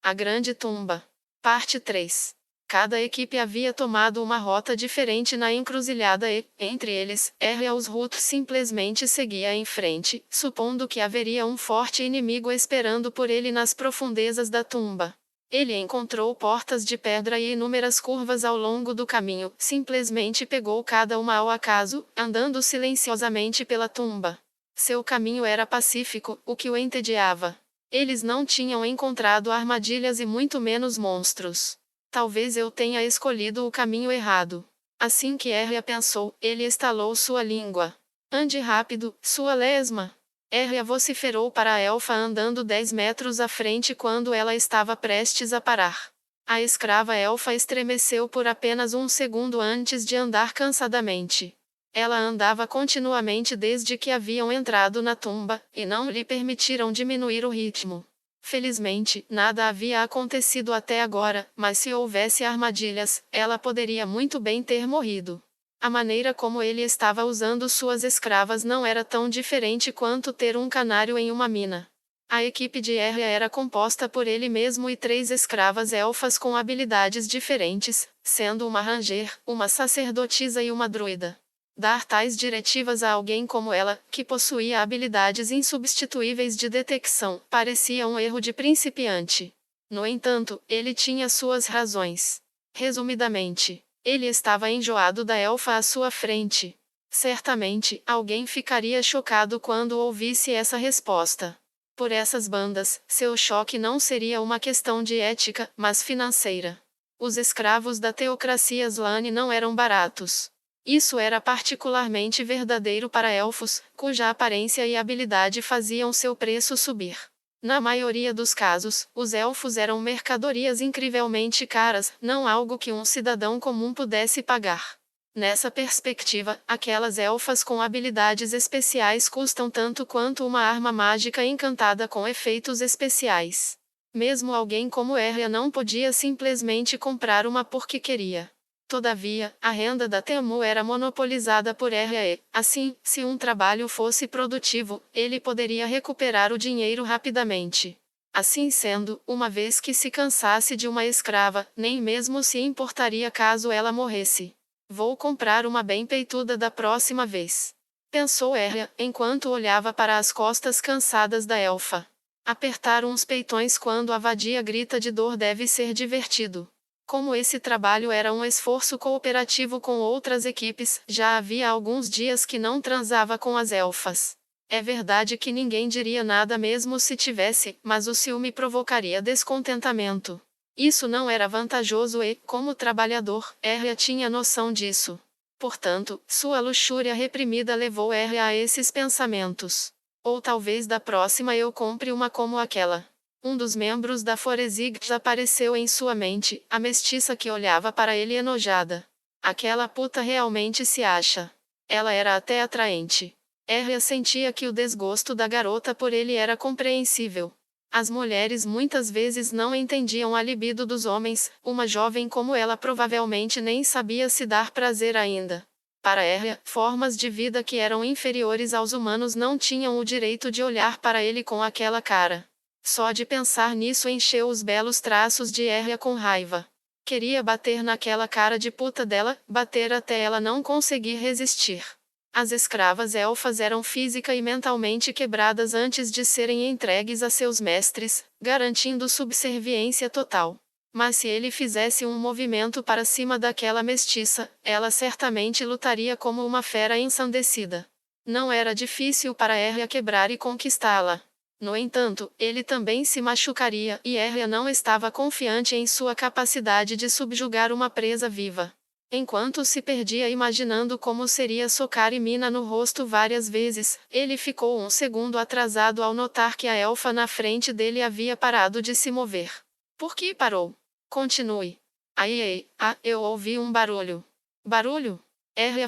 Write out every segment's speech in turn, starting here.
A Grande Tumba. Parte 3. Cada equipe havia tomado uma rota diferente na encruzilhada e, entre eles, Osroot simplesmente seguia em frente, supondo que haveria um forte inimigo esperando por ele nas profundezas da tumba. Ele encontrou portas de pedra e inúmeras curvas ao longo do caminho, simplesmente pegou cada uma ao acaso, andando silenciosamente pela tumba. Seu caminho era pacífico, o que o entediava. Eles não tinham encontrado armadilhas e muito menos monstros. Talvez eu tenha escolhido o caminho errado. Assim que pensou, ele estalou sua língua. Ande rápido, sua lesma. Vociferou para a elfa andando 10 metros à frente quando ela estava prestes a parar. A escrava elfa estremeceu por apenas um segundo antes de andar cansadamente. Ela andava continuamente desde que haviam entrado na tumba, e não lhe permitiram diminuir o ritmo. Felizmente, nada havia acontecido até agora, mas se houvesse armadilhas, ela poderia muito bem ter morrido. A maneira como ele estava usando suas escravas não era tão diferente quanto ter um canário em uma mina. A equipe de era composta por ele mesmo e 3 escravas elfas com habilidades diferentes, sendo uma ranger, uma sacerdotisa e uma druida. Dar tais diretivas a alguém como ela, que possuía habilidades insubstituíveis de detecção, parecia um erro de principiante. No entanto, ele tinha suas razões. Resumidamente, ele estava enjoado da elfa à sua frente. Certamente, alguém ficaria chocado quando ouvisse essa resposta. Por essas bandas, seu choque não seria uma questão de ética, mas financeira. Os escravos da teocracia Slane não eram baratos. Isso era particularmente verdadeiro para elfos, cuja aparência e habilidade faziam seu preço subir. Na maioria dos casos, os elfos eram mercadorias incrivelmente caras, não algo que um cidadão comum pudesse pagar. Nessa perspectiva, aquelas elfas com habilidades especiais custam tanto quanto uma arma mágica encantada com efeitos especiais. Mesmo alguém como não podia simplesmente comprar uma porque queria. Todavia, a renda da Temu era monopolizada por assim, se um trabalho fosse produtivo, ele poderia recuperar o dinheiro rapidamente. Assim sendo, uma vez que se cansasse de uma escrava, nem mesmo se importaria caso ela morresse. Vou comprar uma bem peituda da próxima vez. Pensou enquanto olhava para as costas cansadas da elfa. Apertar uns peitões quando a vadia grita de dor deve ser divertido. Como esse trabalho era um esforço cooperativo com outras equipes, já havia alguns dias que não transava com as elfas. É verdade que ninguém diria nada mesmo se tivesse, mas o ciúme provocaria descontentamento. Isso não era vantajoso e, como trabalhador, tinha noção disso. Portanto, sua luxúria reprimida levou a esses pensamentos. Ou talvez da próxima eu compre uma como aquela. Um dos membros da Foresigs apareceu em sua mente, a mestiça que olhava para ele enojada. Aquela puta realmente se acha. Ela era até atraente. Sentia que o desgosto da garota por ele era compreensível. As mulheres muitas vezes não entendiam a libido dos homens, uma jovem como ela provavelmente nem sabia se dar prazer ainda. Para formas de vida que eram inferiores aos humanos não tinham o direito de olhar para ele com aquela cara. Só de pensar nisso encheu os belos traços de com raiva. Queria bater naquela cara de puta dela, bater até ela não conseguir resistir. As escravas elfas eram física e mentalmente quebradas antes de serem entregues a seus mestres, garantindo subserviência total. Mas se ele fizesse um movimento para cima daquela mestiça, ela certamente lutaria como uma fera ensandecida. Não era difícil para quebrar e conquistá-la. No entanto, ele também se machucaria, e não estava confiante em sua capacidade de subjugar uma presa viva. Enquanto se perdia imaginando como seria socar Mina no rosto várias vezes, ele ficou um segundo atrasado ao notar que a elfa na frente dele havia parado de se mover. Por que parou? Continue. Eu ouvi um barulho. Barulho?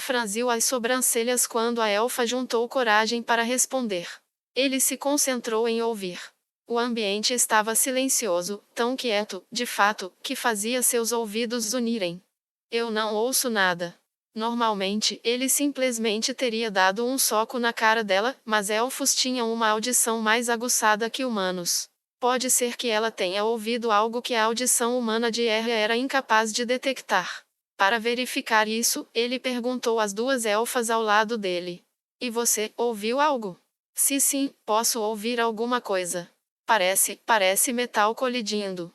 Franziu as sobrancelhas quando a elfa juntou coragem para responder. Ele se concentrou em ouvir. O ambiente estava silencioso, tão quieto, de fato, que fazia seus ouvidos zunirem. Eu não ouço nada. Normalmente, ele simplesmente teria dado um soco na cara dela, mas elfos tinham uma audição mais aguçada que humanos. Pode ser que ela tenha ouvido algo que a audição humana de Erria era incapaz de detectar. Para verificar isso, ele perguntou às duas elfas ao lado dele. E você, ouviu algo? Sim, posso ouvir alguma coisa. Parece metal colidindo.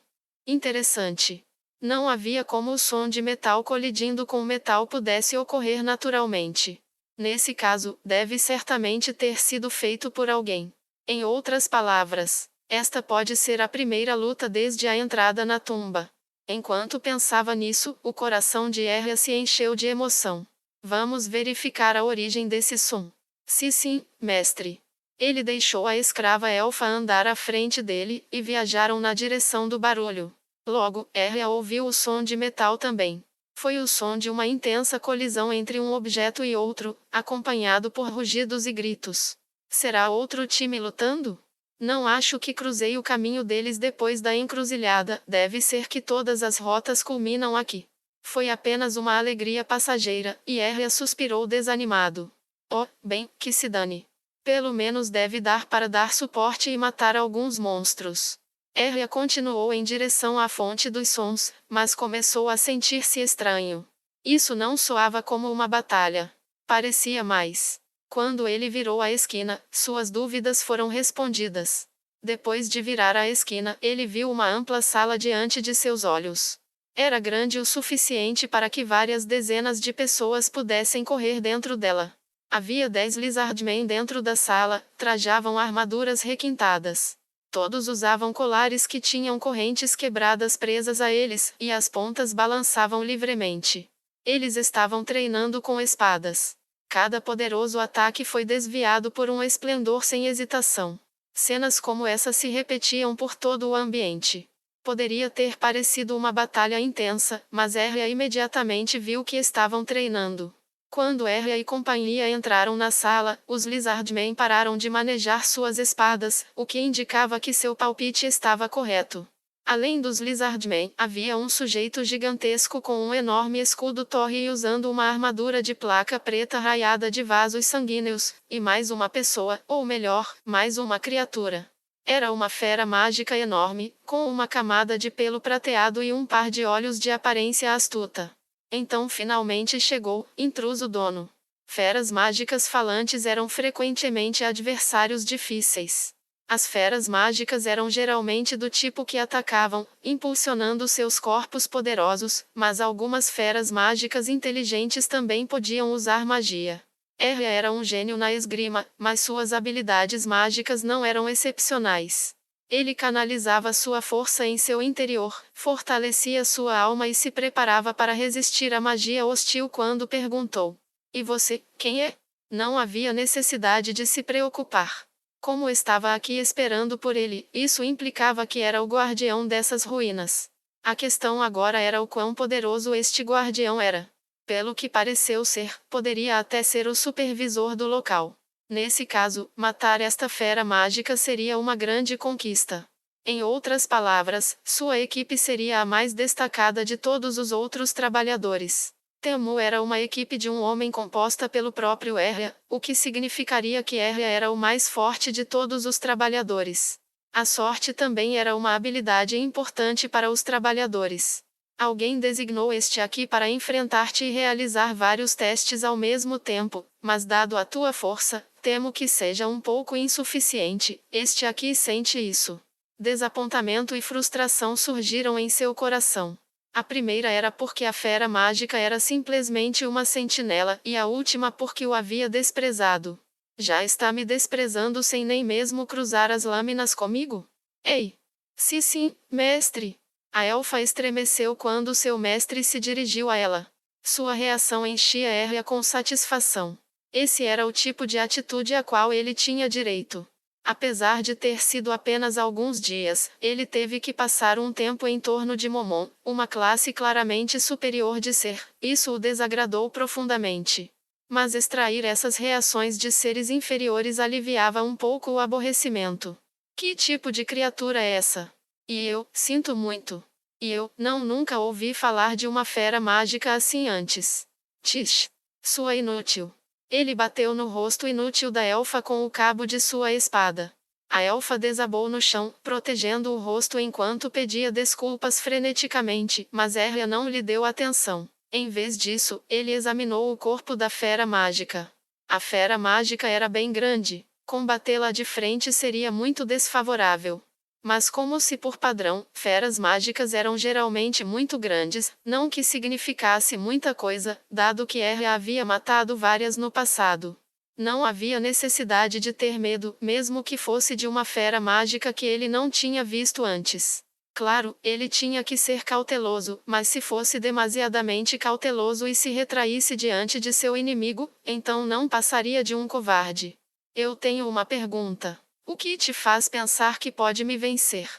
Interessante. Não havia como o som de metal colidindo com metal pudesse ocorrer naturalmente. Nesse caso, deve certamente ter sido feito por alguém. Em outras palavras, esta pode ser a primeira luta desde a entrada na tumba. Enquanto pensava nisso, o coração de Erria se encheu de emoção. Vamos verificar a origem desse som. Sim, mestre. Ele deixou a escrava elfa andar à frente dele, e viajaram na direção do barulho. Logo, Erria ouviu o som de metal também. Foi o som de uma intensa colisão entre um objeto e outro, acompanhado por rugidos e gritos. Será outro time lutando? Não acho que cruzei o caminho deles depois da encruzilhada, deve ser que todas as rotas culminam aqui. Foi apenas uma alegria passageira, e Erria suspirou desanimado. Oh, bem, que se dane. Pelo menos deve dar para dar suporte e matar alguns monstros. Erria continuou em direção à fonte dos sons, mas começou a sentir-se estranho. Isso não soava como uma batalha. Parecia mais. Quando ele virou a esquina, suas dúvidas foram respondidas. Depois de virar a esquina, ele viu uma ampla sala diante de seus olhos. Era grande o suficiente para que várias dezenas de pessoas pudessem correr dentro dela. Havia 10 Lizardmen dentro da sala, trajavam armaduras requintadas. Todos usavam colares que tinham correntes quebradas presas a eles, e as pontas balançavam livremente. Eles estavam treinando com espadas. Cada poderoso ataque foi desviado por um esplendor sem hesitação. Cenas como essa se repetiam por todo o ambiente. Poderia ter parecido uma batalha intensa, mas Erria imediatamente viu que estavam treinando. Quando Erria e companhia entraram na sala, os Lizardmen pararam de manejar suas espadas, o que indicava que seu palpite estava correto. Além dos Lizardmen, havia um sujeito gigantesco com um enorme escudo torre e usando uma armadura de placa preta raiada de vasos sanguíneos, e mais uma pessoa, ou melhor, mais uma criatura. Era uma fera mágica enorme, com uma camada de pelo prateado e um par de olhos de aparência astuta. Então finalmente chegou, intruso dono. Feras mágicas falantes eram frequentemente adversários difíceis. As feras mágicas eram geralmente do tipo que atacavam, impulsionando seus corpos poderosos, mas algumas feras mágicas inteligentes também podiam usar magia. Erria era um gênio na esgrima, mas suas habilidades mágicas não eram excepcionais. Ele canalizava sua força em seu interior, fortalecia sua alma e se preparava para resistir à magia hostil quando perguntou: E você, quem é? Não havia necessidade de se preocupar. Como estava aqui esperando por ele, isso implicava que era o guardião dessas ruínas. A questão agora era o quão poderoso este guardião era. Pelo que pareceu ser, poderia até ser o supervisor do local. Nesse caso, matar esta fera mágica seria uma grande conquista. Em outras palavras, sua equipe seria a mais destacada de todos os outros trabalhadores. Temu era uma equipe de um homem composta pelo próprio Erria, o que significaria que Erria era o mais forte de todos os trabalhadores. A sorte também era uma habilidade importante para os trabalhadores. Alguém designou este aqui para enfrentar-te e realizar vários testes ao mesmo tempo, mas dado a tua força, temo que seja um pouco insuficiente. Este aqui sente isso. Desapontamento e frustração surgiram em seu coração. A primeira era porque a fera mágica era simplesmente uma sentinela, e a última porque o havia desprezado. Já está me desprezando sem nem mesmo cruzar as lâminas comigo? Ei! Sim, mestre! A elfa estremeceu quando seu mestre se dirigiu a ela. Sua reação enchia Erria com satisfação. Esse era o tipo de atitude a qual ele tinha direito. Apesar de ter sido apenas alguns dias, ele teve que passar um tempo em torno de Momon, uma classe claramente superior de ser. Isso o desagradou profundamente. Mas extrair essas reações de seres inferiores aliviava um pouco o aborrecimento. Que tipo de criatura é essa? E eu, sinto muito. E eu, nunca ouvi falar de uma fera mágica assim antes. Tish! Sua inútil. Ele bateu no rosto inútil da elfa com o cabo de sua espada. A elfa desabou no chão, protegendo o rosto enquanto pedia desculpas freneticamente, mas Erlia não lhe deu atenção. Em vez disso, ele examinou o corpo da fera mágica. A fera mágica era bem grande. Combatê-la de frente seria muito desfavorável. Mas como se por padrão, feras mágicas eram geralmente muito grandes, não que significasse muita coisa, dado que Erlia havia matado várias no passado. Não havia necessidade de ter medo, mesmo que fosse de uma fera mágica que ele não tinha visto antes. Claro, ele tinha que ser cauteloso, mas se fosse demasiadamente cauteloso e se retraísse diante de seu inimigo, então não passaria de um covarde. Eu tenho uma pergunta. O que te faz pensar que pode me vencer?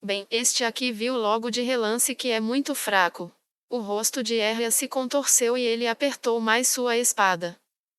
Bem, este aqui viu logo de relance que é muito fraco. O rosto de Erlia se contorceu e ele apertou mais sua espada.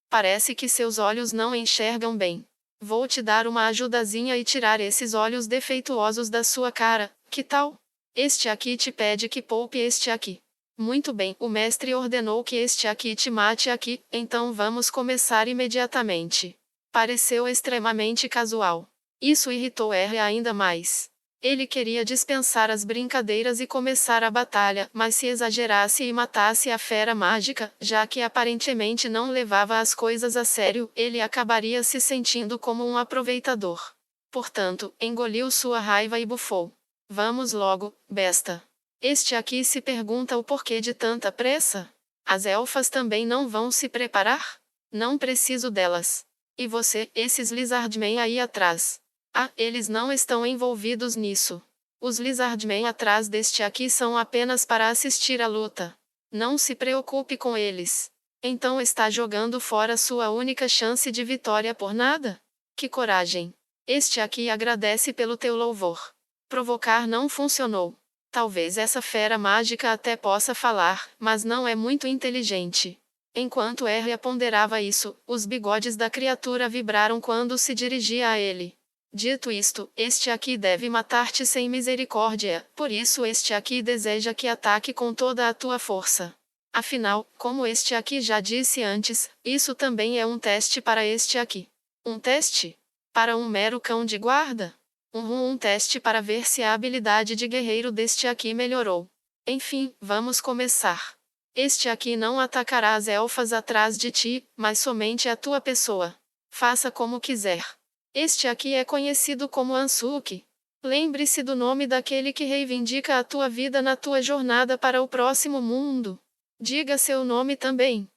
Parece que seus olhos não enxergam bem. Vou te dar uma ajudazinha e tirar esses olhos defeituosos da sua cara, que tal? Este aqui te pede que poupe este aqui. Muito bem, o mestre ordenou que este aqui te mate aqui, então vamos começar imediatamente. Pareceu extremamente casual. Isso irritou R ainda mais. Ele queria dispensar as brincadeiras e começar a batalha, mas se exagerasse e matasse a fera mágica, já que aparentemente não levava as coisas a sério, ele acabaria se sentindo como um aproveitador. Portanto, engoliu sua raiva e bufou. Vamos logo, besta. Este aqui se pergunta o porquê de tanta pressa? As elfas também não vão se preparar? Não preciso delas. E você, esses lizardmen aí atrás? Ah, eles não estão envolvidos nisso. Os lizardmen atrás deste aqui são apenas para assistir à luta. Não se preocupe com eles. Então está jogando fora sua única chance de vitória por nada? Que coragem! Este aqui agradece pelo teu louvor. Provocar não funcionou. Talvez essa fera mágica até possa falar, mas não é muito inteligente. Enquanto Erlia ponderava isso, os bigodes da criatura vibraram quando se dirigia a ele. Dito isto, este aqui deve matar-te sem misericórdia, por isso este aqui deseja que ataque com toda a tua força. Afinal, como este aqui já disse antes, isso também é um teste para este aqui. Um teste? Para um mero cão de guarda? Um teste para ver se a habilidade de guerreiro deste aqui melhorou. Enfim, vamos começar. Este aqui não atacará as elfas atrás de ti, mas somente a tua pessoa. Faça como quiser. Este aqui é conhecido como Ansuki. Lembre-se do nome daquele que reivindica a tua vida na tua jornada para o próximo mundo. Diga seu nome também.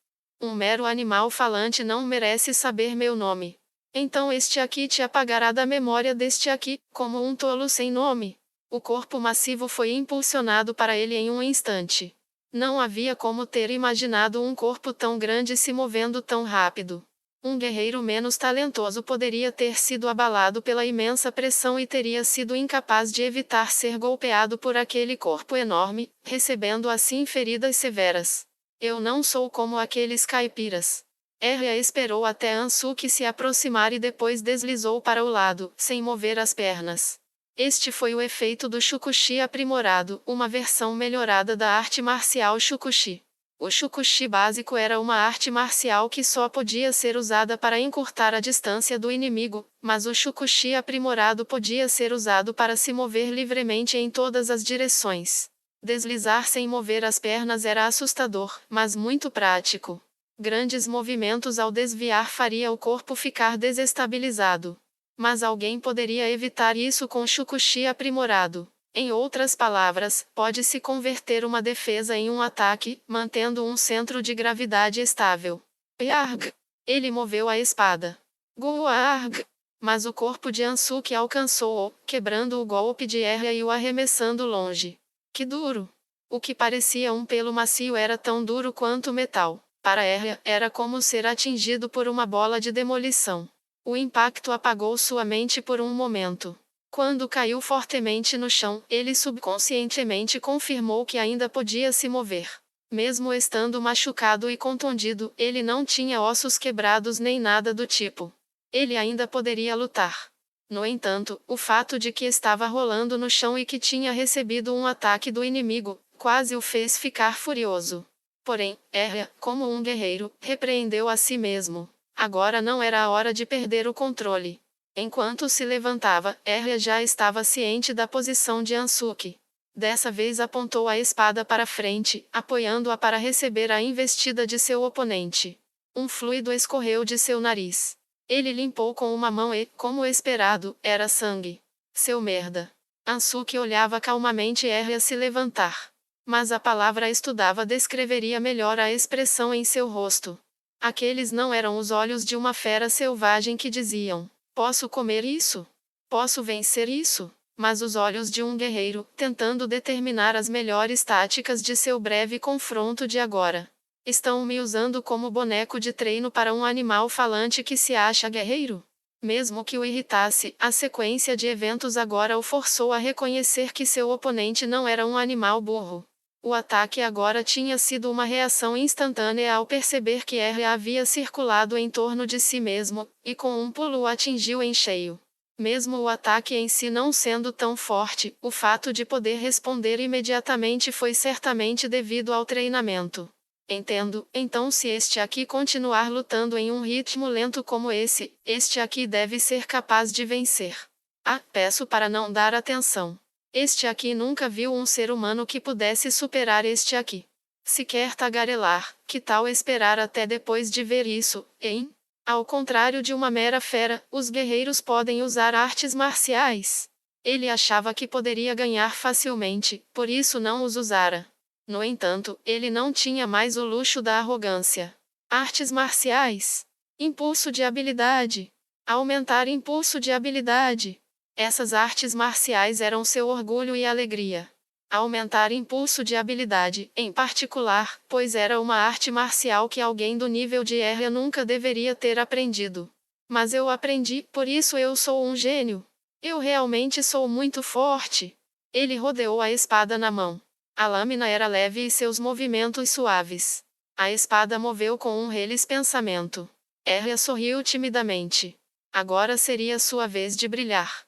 Um mero animal falante não merece saber meu nome. Então este aqui te apagará da memória deste aqui, como um tolo sem nome. O corpo massivo foi impulsionado para ele em um instante. Não havia como ter imaginado um corpo tão grande se movendo tão rápido. Um guerreiro menos talentoso poderia ter sido abalado pela imensa pressão e teria sido incapaz de evitar ser golpeado por aquele corpo enorme, recebendo assim feridas severas. Eu não sou como aqueles caipiras. Erlia esperou até Ansuki se aproximar e depois deslizou para o lado, sem mover as pernas. Este foi o efeito do Shukushi aprimorado, uma versão melhorada da arte marcial Shukushi. O Shukushi básico era uma arte marcial que só podia ser usada para encurtar a distância do inimigo, mas o Shukushi aprimorado podia ser usado para se mover livremente em todas as direções. Deslizar sem mover as pernas era assustador, mas muito prático. Grandes movimentos ao desviar faria o corpo ficar desestabilizado. Mas alguém poderia evitar isso com Shukushi aprimorado. Em outras palavras, pode-se converter uma defesa em um ataque, mantendo um centro de gravidade estável. Yarg! Ele moveu a espada. Guarg! Mas o corpo de Ansuki alcançou-o, quebrando o golpe de Erlia e o arremessando longe. Que duro! O que parecia um pelo macio era tão duro quanto metal. Para Erlia, era como ser atingido por uma bola de demolição. O impacto apagou sua mente por um momento. Quando caiu fortemente no chão, ele subconscientemente confirmou que ainda podia se mover. Mesmo estando machucado e contundido, ele não tinha ossos quebrados nem nada do tipo. Ele ainda poderia lutar. No entanto, o fato de que estava rolando no chão e que tinha recebido um ataque do inimigo, quase o fez ficar furioso. Porém, Erlia, como um guerreiro, repreendeu a si mesmo. Agora não era a hora de perder o controle. Enquanto se levantava, Arya já estava ciente da posição de Ansuki. Dessa vez apontou a espada para frente, apoiando-a para receber a investida de seu oponente. Um fluido escorreu de seu nariz. Ele limpou com uma mão e, como esperado, era sangue. Seu merda. Ansuki olhava calmamente Arya se levantar. Mas a palavra estudava descreveria melhor a expressão em seu rosto. Aqueles não eram os olhos de uma fera selvagem que diziam: posso comer isso? Posso vencer isso? Mas os olhos de um guerreiro, tentando determinar as melhores táticas de seu breve confronto de agora. Estão me usando como boneco de treino para um animal falante que se acha guerreiro? Mesmo que o irritasse, a sequência de eventos agora o forçou a reconhecer que seu oponente não era um animal burro. O ataque agora tinha sido uma reação instantânea ao perceber que R havia circulado em torno de si mesmo, e com um pulo o atingiu em cheio. Mesmo o ataque em si não sendo tão forte, o fato de poder responder imediatamente foi certamente devido ao treinamento. Entendo, então se este aqui continuar lutando em um ritmo lento como esse, este aqui deve ser capaz de vencer. Ah, peço para não dar atenção. Este aqui nunca viu um ser humano que pudesse superar este aqui. Se quer tagarelar, que tal esperar até depois de ver isso, hein? Ao contrário de uma mera fera, os guerreiros podem usar artes marciais. Ele achava que poderia ganhar facilmente, por isso não os usara. No entanto, ele não tinha mais o luxo da arrogância. Artes marciais. Impulso de habilidade. Aumentar impulso de habilidade. Essas artes marciais eram seu orgulho e alegria. Aumentar impulso de habilidade, em particular, pois era uma arte marcial que alguém do nível de Arya nunca deveria ter aprendido. Mas eu aprendi, por isso eu sou um gênio. Eu realmente sou muito forte. Ele rodeou a espada na mão. A lâmina era leve e seus movimentos suaves. A espada moveu com um reles pensamento. Arya sorriu timidamente. Agora seria sua vez de brilhar.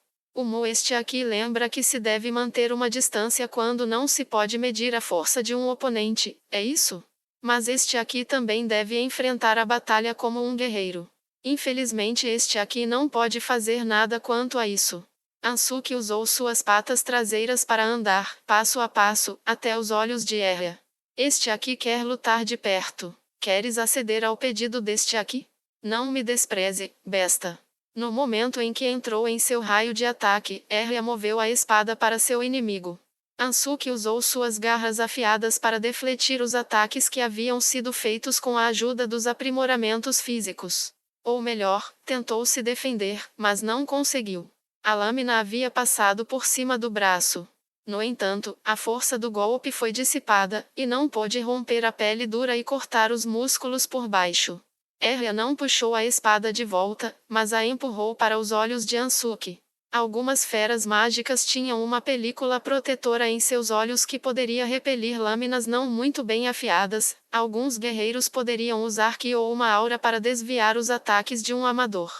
Este aqui lembra que se deve manter uma distância quando não se pode medir a força de um oponente, é isso? Mas este aqui também deve enfrentar a batalha como um guerreiro. Infelizmente este aqui não pode fazer nada quanto a isso. Ansuki usou suas patas traseiras para andar, passo a passo, até os olhos de Arya. Este aqui quer lutar de perto. Queres aceder ao pedido deste aqui? Não me despreze, besta. No momento em que entrou em seu raio de ataque, Arya moveu a espada para seu inimigo. Ansuki usou suas garras afiadas para defletir os ataques que haviam sido feitos com a ajuda dos aprimoramentos físicos. Ou melhor, tentou se defender, mas não conseguiu. A lâmina havia passado por cima do braço. No entanto, a força do golpe foi dissipada, e não pôde romper a pele dura e cortar os músculos por baixo. Arya não puxou a espada de volta, mas a empurrou para os olhos de Ansuki. Algumas feras mágicas tinham uma película protetora em seus olhos que poderia repelir lâminas não muito bem afiadas. Alguns guerreiros poderiam usar ki ou uma aura para desviar os ataques de um amador.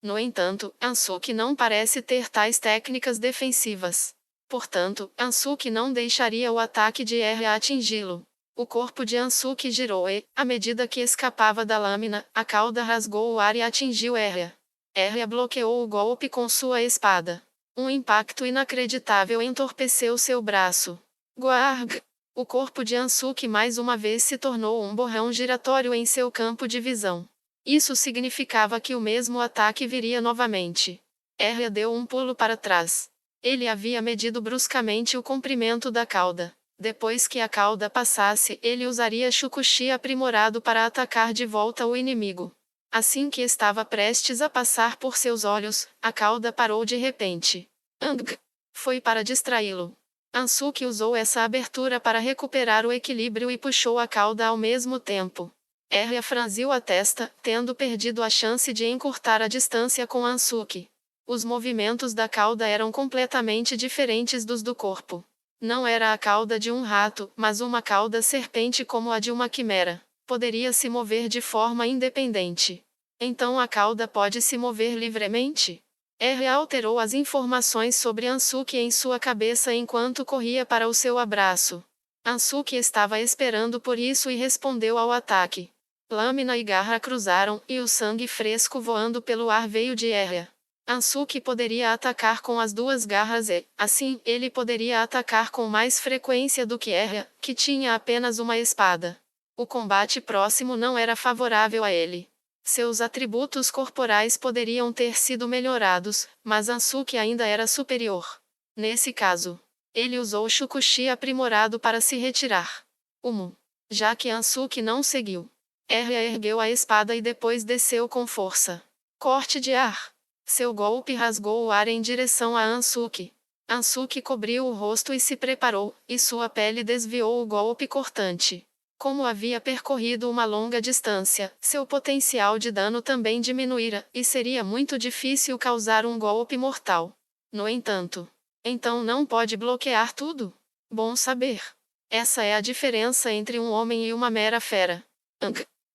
No entanto, Ansuki não parece ter tais técnicas defensivas. Portanto, Ansuki não deixaria o ataque de Arya atingi-lo. O corpo de Ansuki girou e, à medida que escapava da lâmina, a cauda rasgou o ar e atingiu Arya. Arya bloqueou o golpe com sua espada. Um impacto inacreditável entorpeceu seu braço. Guarg! O corpo de Ansuki mais uma vez se tornou um borrão giratório em seu campo de visão. Isso significava que o mesmo ataque viria novamente. Arya deu um pulo para trás. Ele havia medido bruscamente o comprimento da cauda. Depois que a cauda passasse, ele usaria Shukushi aprimorado para atacar de volta o inimigo. Assim que estava prestes a passar por seus olhos, a cauda parou de repente. Ang! Foi para distraí-lo. Ansuki usou essa abertura para recuperar o equilíbrio e puxou a cauda ao mesmo tempo. Arya franziu a testa, tendo perdido a chance de encurtar a distância com Ansuki. Os movimentos da cauda eram completamente diferentes dos do corpo. Não era a cauda de um rato, mas uma cauda serpente como a de uma quimera. Poderia se mover de forma independente. Então a cauda pode se mover livremente? Arya alterou as informações sobre Ansuki em sua cabeça enquanto corria para o seu abraço. Ansuki estava esperando por isso e respondeu ao ataque. Lâmina e garra cruzaram, e o sangue fresco voando pelo ar veio de Arya. Ansuki poderia atacar com as duas garras e, assim, ele poderia atacar com mais frequência do que Erra, que tinha apenas uma espada. O combate próximo não era favorável a ele. Seus atributos corporais poderiam ter sido melhorados, mas Ansuki ainda era superior. Nesse caso, ele usou o Shukushi aprimorado para se retirar. Já que Ansuki não seguiu, Erra ergueu a espada e depois desceu com força. Corte de ar. Seu golpe rasgou o ar em direção a Ansuki. Ansuki cobriu o rosto e se preparou, e sua pele desviou o golpe cortante. Como havia percorrido uma longa distância, seu potencial de dano também diminuíra, e seria muito difícil causar um golpe mortal. No entanto, então não pode bloquear tudo? Bom saber. Essa é a diferença entre um homem e uma mera fera.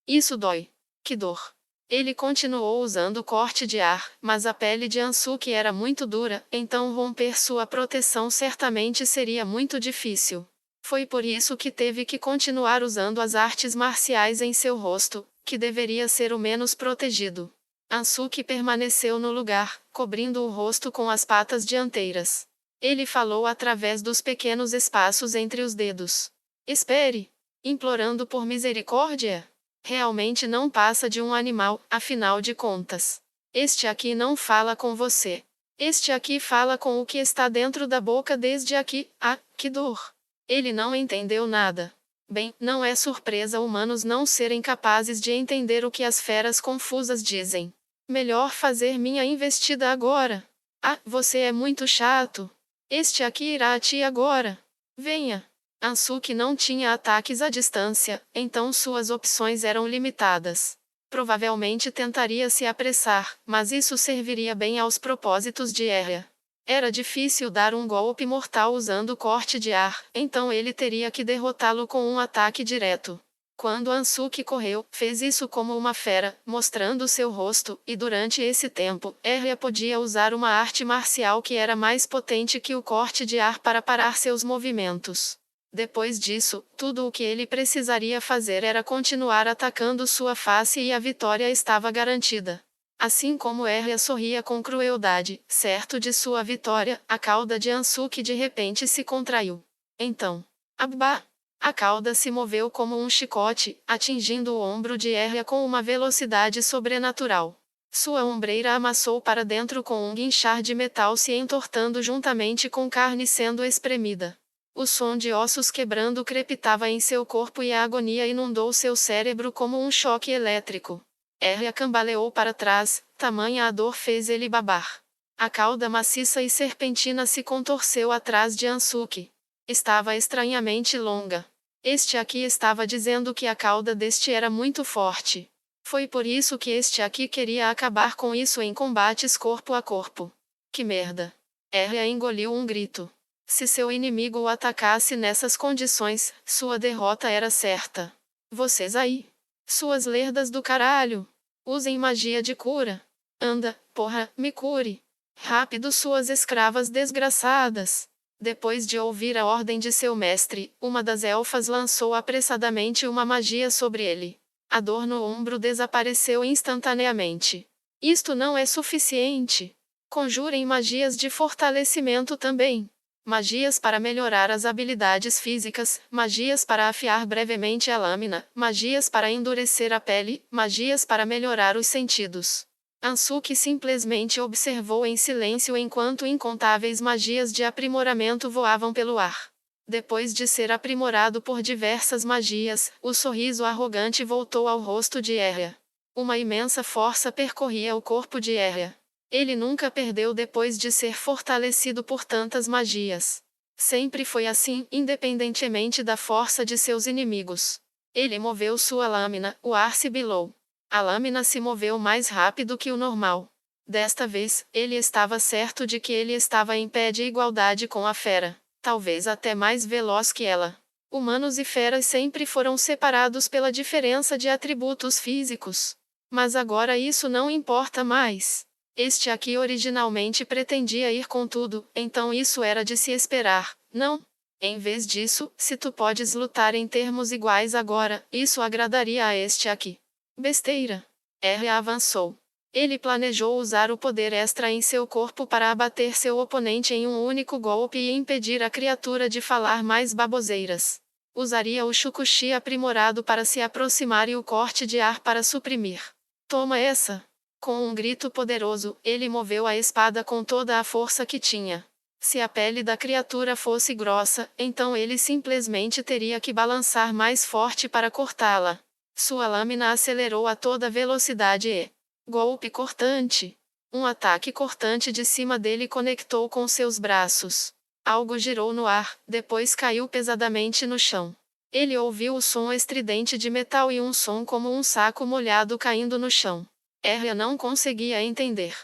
Isso dói. Que dor. Ele continuou usando o corte de ar, mas a pele de Ansuki era muito dura, então romper sua proteção certamente seria muito difícil. Foi por isso que teve que continuar usando as artes marciais em seu rosto, que deveria ser o menos protegido. Ansuki permaneceu no lugar, cobrindo o rosto com as patas dianteiras. Ele falou através dos pequenos espaços entre os dedos. Espere! Implorando por misericórdia? Realmente não passa de um animal, afinal de contas. Este aqui não fala com você. Este aqui fala com o que está dentro da boca desde aqui. Ah, que dor! Ele não entendeu nada. Bem, não é surpresa humanos não serem capazes de entender o que as feras confusas dizem. Melhor fazer minha investida agora. Ah, você é muito chato. Este aqui irá a ti agora. Venha. Ansuki não tinha ataques à distância, então suas opções eram limitadas. Provavelmente tentaria se apressar, mas isso serviria bem aos propósitos de Erra. Era difícil dar um golpe mortal usando corte de ar, então ele teria que derrotá-lo com um ataque direto. Quando Ansuki correu, fez isso como uma fera, mostrando seu rosto, e durante esse tempo, Erra podia usar uma arte marcial que era mais potente que o corte de ar para parar seus movimentos. Depois disso, tudo o que ele precisaria fazer era continuar atacando sua face e a vitória estava garantida. Assim como Erra sorria com crueldade, certo de sua vitória, a cauda de Ansuki de repente se contraiu. Então, abá! A cauda se moveu como um chicote, atingindo o ombro de Erra com uma velocidade sobrenatural. Sua ombreira amassou para dentro com um guinchar de metal se entortando juntamente com carne sendo espremida. O som de ossos quebrando crepitava em seu corpo e a agonia inundou seu cérebro como um choque elétrico. Erra cambaleou para trás, tamanha a dor fez ele babar. A cauda maciça e serpentina se contorceu atrás de Ansuki. Estava estranhamente longa. Este aqui estava dizendo que a cauda deste era muito forte. Foi por isso que este aqui queria acabar com isso em combates corpo a corpo. Que merda. Erra engoliu um grito. Se seu inimigo o atacasse nessas condições, sua derrota era certa. Vocês aí. Suas lerdas do caralho. Usem magia de cura. Anda, porra, me cure. Rápido, suas escravas desgraçadas. Depois de ouvir a ordem de seu mestre, uma das elfas lançou apressadamente uma magia sobre ele. A dor no ombro desapareceu instantaneamente. Isto não é suficiente. Conjurem magias de fortalecimento também. Magias para melhorar as habilidades físicas, magias para afiar brevemente a lâmina, magias para endurecer a pele, magias para melhorar os sentidos. Ansuki simplesmente observou em silêncio enquanto incontáveis magias de aprimoramento voavam pelo ar. Depois de ser aprimorado por diversas magias, o sorriso arrogante voltou ao rosto de Erra. Uma imensa força percorria o corpo de Erra. Ele nunca perdeu depois de ser fortalecido por tantas magias. Sempre foi assim, independentemente da força de seus inimigos. Ele moveu sua lâmina, o ar sibilou. A lâmina se moveu mais rápido que o normal. Desta vez, ele estava certo de que ele estava em pé de igualdade com a fera, talvez até mais veloz que ela. Humanos e feras sempre foram separados pela diferença de atributos físicos. Mas agora isso não importa mais. Este aqui originalmente pretendia ir com tudo, então isso era de se esperar, não? Em vez disso, se tu podes lutar em termos iguais agora, isso agradaria a este aqui. Besteira. Erra avançou. Ele planejou usar o poder extra em seu corpo para abater seu oponente em um único golpe e impedir a criatura de falar mais baboseiras. Usaria o Shukushi aprimorado para se aproximar e o corte de ar para suprimir. Toma essa! Com um grito poderoso, ele moveu a espada com toda a força que tinha. Se a pele da criatura fosse grossa, então ele simplesmente teria que balançar mais forte para cortá-la. Sua lâmina acelerou a toda velocidade e... golpe cortante! Um ataque cortante de cima dele conectou com seus braços. Algo girou no ar, depois caiu pesadamente no chão. Ele ouviu o som estridente de metal e um som como um saco molhado caindo no chão. Arya não conseguia entender.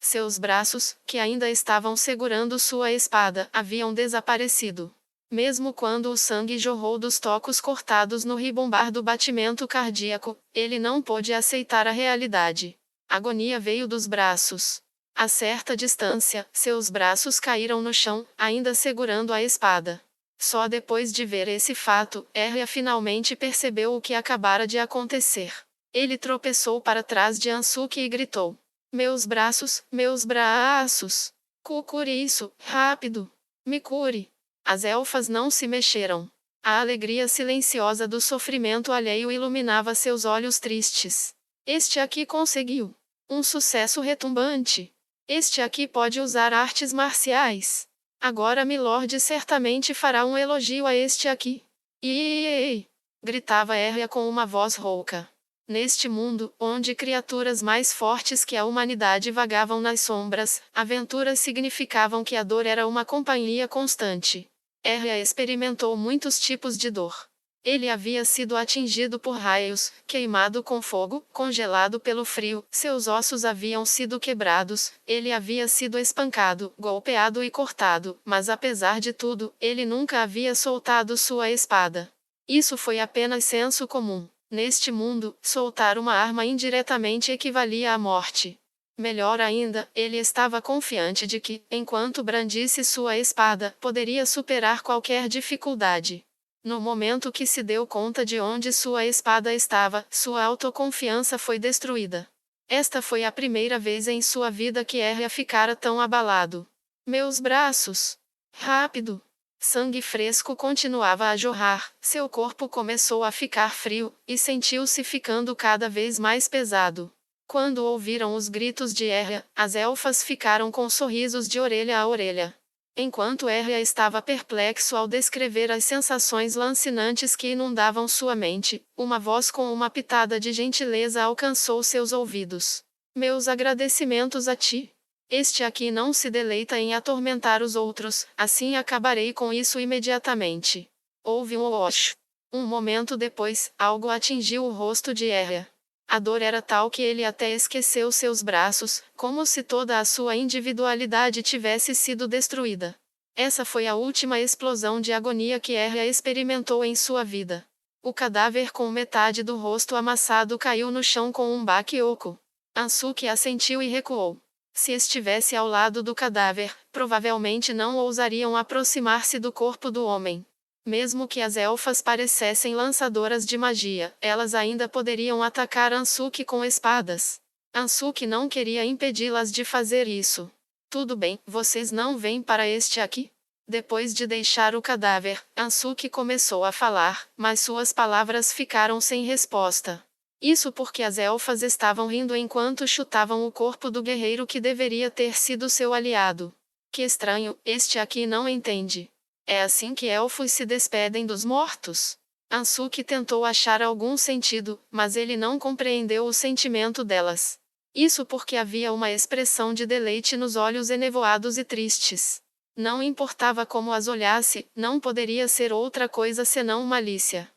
Seus braços, que ainda estavam segurando sua espada, haviam desaparecido. Mesmo quando o sangue jorrou dos tocos cortados no ribombar do batimento cardíaco, ele não pôde aceitar a realidade. A agonia veio dos braços. A certa distância, seus braços caíram no chão, ainda segurando a espada. Só depois de ver esse fato, Arya finalmente percebeu o que acabara de acontecer. Ele tropeçou para trás de Ansuke e gritou: meus braços, meus braços! Cure isso, rápido! Me cure! As elfas não se mexeram. A alegria silenciosa do sofrimento alheio iluminava seus olhos tristes. Este aqui conseguiu. Um sucesso retumbante. Este aqui pode usar artes marciais. Agora Milord certamente fará um elogio a este aqui. Iiii! Gritava Arya com uma voz rouca. Neste mundo, onde criaturas mais fortes que a humanidade vagavam nas sombras, aventuras significavam que a dor era uma companhia constante. Arya experimentou muitos tipos de dor. Ele havia sido atingido por raios, queimado com fogo, congelado pelo frio, seus ossos haviam sido quebrados, ele havia sido espancado, golpeado e cortado, mas apesar de tudo, ele nunca havia soltado sua espada. Isso foi apenas senso comum. Neste mundo, soltar uma arma indiretamente equivalia à morte. Melhor ainda, ele estava confiante de que, enquanto brandisse sua espada, poderia superar qualquer dificuldade. No momento que se deu conta de onde sua espada estava, sua autoconfiança foi destruída. Esta foi a primeira vez em sua vida que Arya ficara tão abalado. Meus braços! Rápido! Sangue fresco continuava a jorrar, seu corpo começou a ficar frio, e sentiu-se ficando cada vez mais pesado. Quando ouviram os gritos de Arya, as elfas ficaram com sorrisos de orelha a orelha. Enquanto Arya estava perplexo ao descrever as sensações lancinantes que inundavam sua mente, uma voz com uma pitada de gentileza alcançou seus ouvidos. Meus agradecimentos a ti. Este aqui não se deleita em atormentar os outros, assim acabarei com isso imediatamente. Houve um osh. Um momento depois, algo atingiu o rosto de Arya. A dor era tal que ele até esqueceu seus braços, como se toda a sua individualidade tivesse sido destruída. Essa foi a última explosão de agonia que Arya experimentou em sua vida. O cadáver com metade do rosto amassado caiu no chão com um baque oco. Ansuke assentiu e recuou. Se estivesse ao lado do cadáver, provavelmente não ousariam aproximar-se do corpo do homem. Mesmo que as elfas parecessem lançadoras de magia, elas ainda poderiam atacar Ansuke com espadas. Ansuke não queria impedi-las de fazer isso. Tudo bem, vocês não vêm para este aqui? Depois de deixar o cadáver, Ansuke começou a falar, mas suas palavras ficaram sem resposta. Isso porque as elfas estavam rindo enquanto chutavam o corpo do guerreiro que deveria ter sido seu aliado. Que estranho, este aqui não entende. É assim que elfos se despedem dos mortos? Ansuke tentou achar algum sentido, mas ele não compreendeu o sentimento delas. Isso porque havia uma expressão de deleite nos olhos enevoados e tristes. Não importava como as olhasse, não poderia ser outra coisa senão malícia.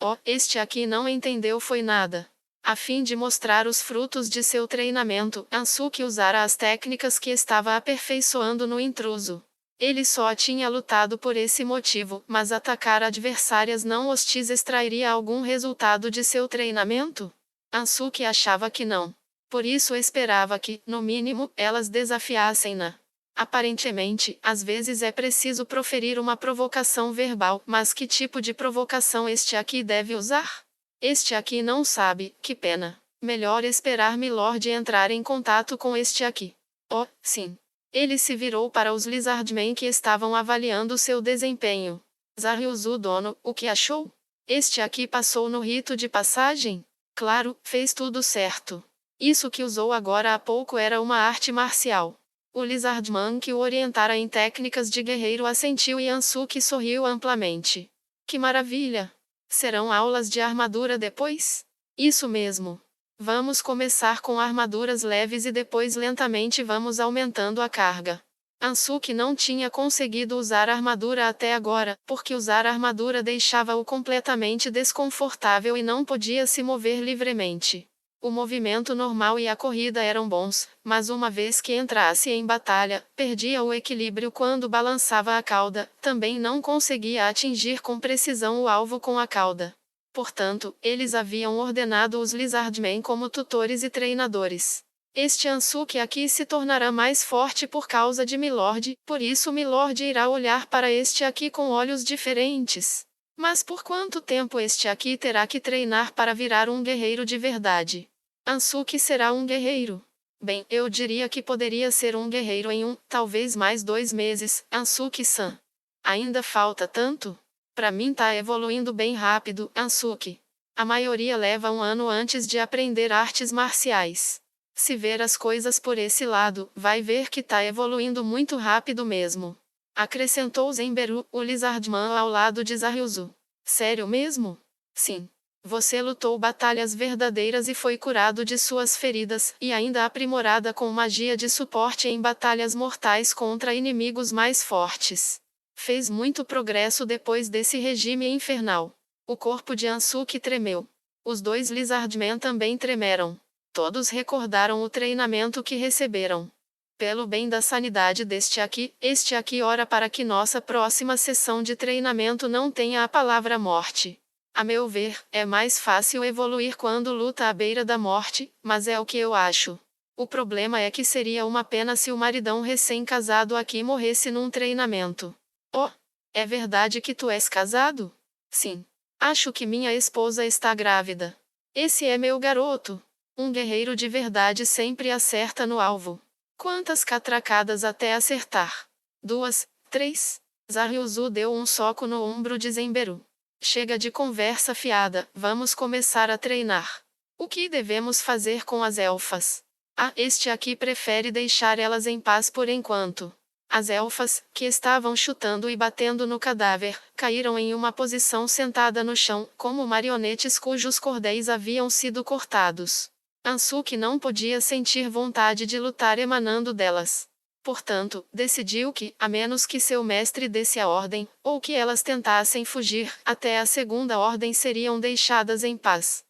Oh, este aqui não entendeu foi nada. A fim de mostrar os frutos de seu treinamento, Ansuke usara as técnicas que estava aperfeiçoando no intruso. Ele só tinha lutado por esse motivo, mas atacar adversárias não hostis extrairia algum resultado de seu treinamento? Ansuke achava que não. Por isso esperava que, no mínimo, elas desafiassem-na. Aparentemente, às vezes é preciso proferir uma provocação verbal, mas que tipo de provocação este aqui deve usar? Este aqui não sabe, que pena. Melhor esperar Milord entrar em contato com este aqui. Oh, sim. Ele se virou para os Lizardmen que estavam avaliando seu desempenho. Zaryuzu dono, o que achou? Este aqui passou no rito de passagem? Claro, fez tudo certo. Isso que usou agora há pouco era uma arte marcial. O Lizardman que o orientara em técnicas de guerreiro assentiu e Ansuki sorriu amplamente. Que maravilha! Serão aulas de armadura depois? Isso mesmo. Vamos começar com armaduras leves e depois lentamente vamos aumentando a carga. Ansuki não tinha conseguido usar armadura até agora, porque usar armadura deixava-o completamente desconfortável e não podia se mover livremente. O movimento normal e a corrida eram bons, mas uma vez que entrasse em batalha, perdia o equilíbrio quando balançava a cauda, também não conseguia atingir com precisão o alvo com a cauda. Portanto, eles haviam ordenado os Lizardmen como tutores e treinadores. Este Ansuki aqui se tornará mais forte por causa de Milord, por isso Milord irá olhar para este aqui com olhos diferentes. Mas por quanto tempo este aqui terá que treinar para virar um guerreiro de verdade? Ansuki será um guerreiro. Bem, eu diria que poderia ser um guerreiro em talvez mais 2 meses, Ansuki-san. Ainda falta tanto? Pra mim tá evoluindo bem rápido, Ansuki. A maioria leva 1 ano antes de aprender artes marciais. Se ver as coisas por esse lado, vai ver que tá evoluindo muito rápido mesmo. Acrescentou Zenberu, o Lizardman ao lado de Zaryuzu. Sério mesmo? Sim. Você lutou batalhas verdadeiras e foi curado de suas feridas, e ainda aprimorada com magia de suporte em batalhas mortais contra inimigos mais fortes. Fez muito progresso depois desse regime infernal. O corpo de Ansuki tremeu. Os 2 Lizardmen também tremeram. Todos recordaram o treinamento que receberam. Pelo bem da sanidade este aqui ora para que nossa próxima sessão de treinamento não tenha a palavra morte. A meu ver, é mais fácil evoluir quando luta à beira da morte, mas é o que eu acho. O problema é que seria uma pena se o maridão recém-casado aqui morresse num treinamento. Oh, é verdade que tu és casado? Sim. Acho que minha esposa está grávida. Esse é meu garoto. Um guerreiro de verdade sempre acerta no alvo. Quantas catracadas até acertar? 2, 3. Zaryuzu deu um soco no ombro de Zenberu. Chega de conversa fiada, vamos começar a treinar. O que devemos fazer com as elfas? Este aqui prefere deixar elas em paz por enquanto. As elfas, que estavam chutando e batendo no cadáver, caíram em uma posição sentada no chão, como marionetes cujos cordéis haviam sido cortados. Ansuki não podia sentir vontade de lutar emanando delas. Portanto, decidiu que, a menos que seu mestre desse a ordem, ou que elas tentassem fugir, até a segunda ordem seriam deixadas em paz.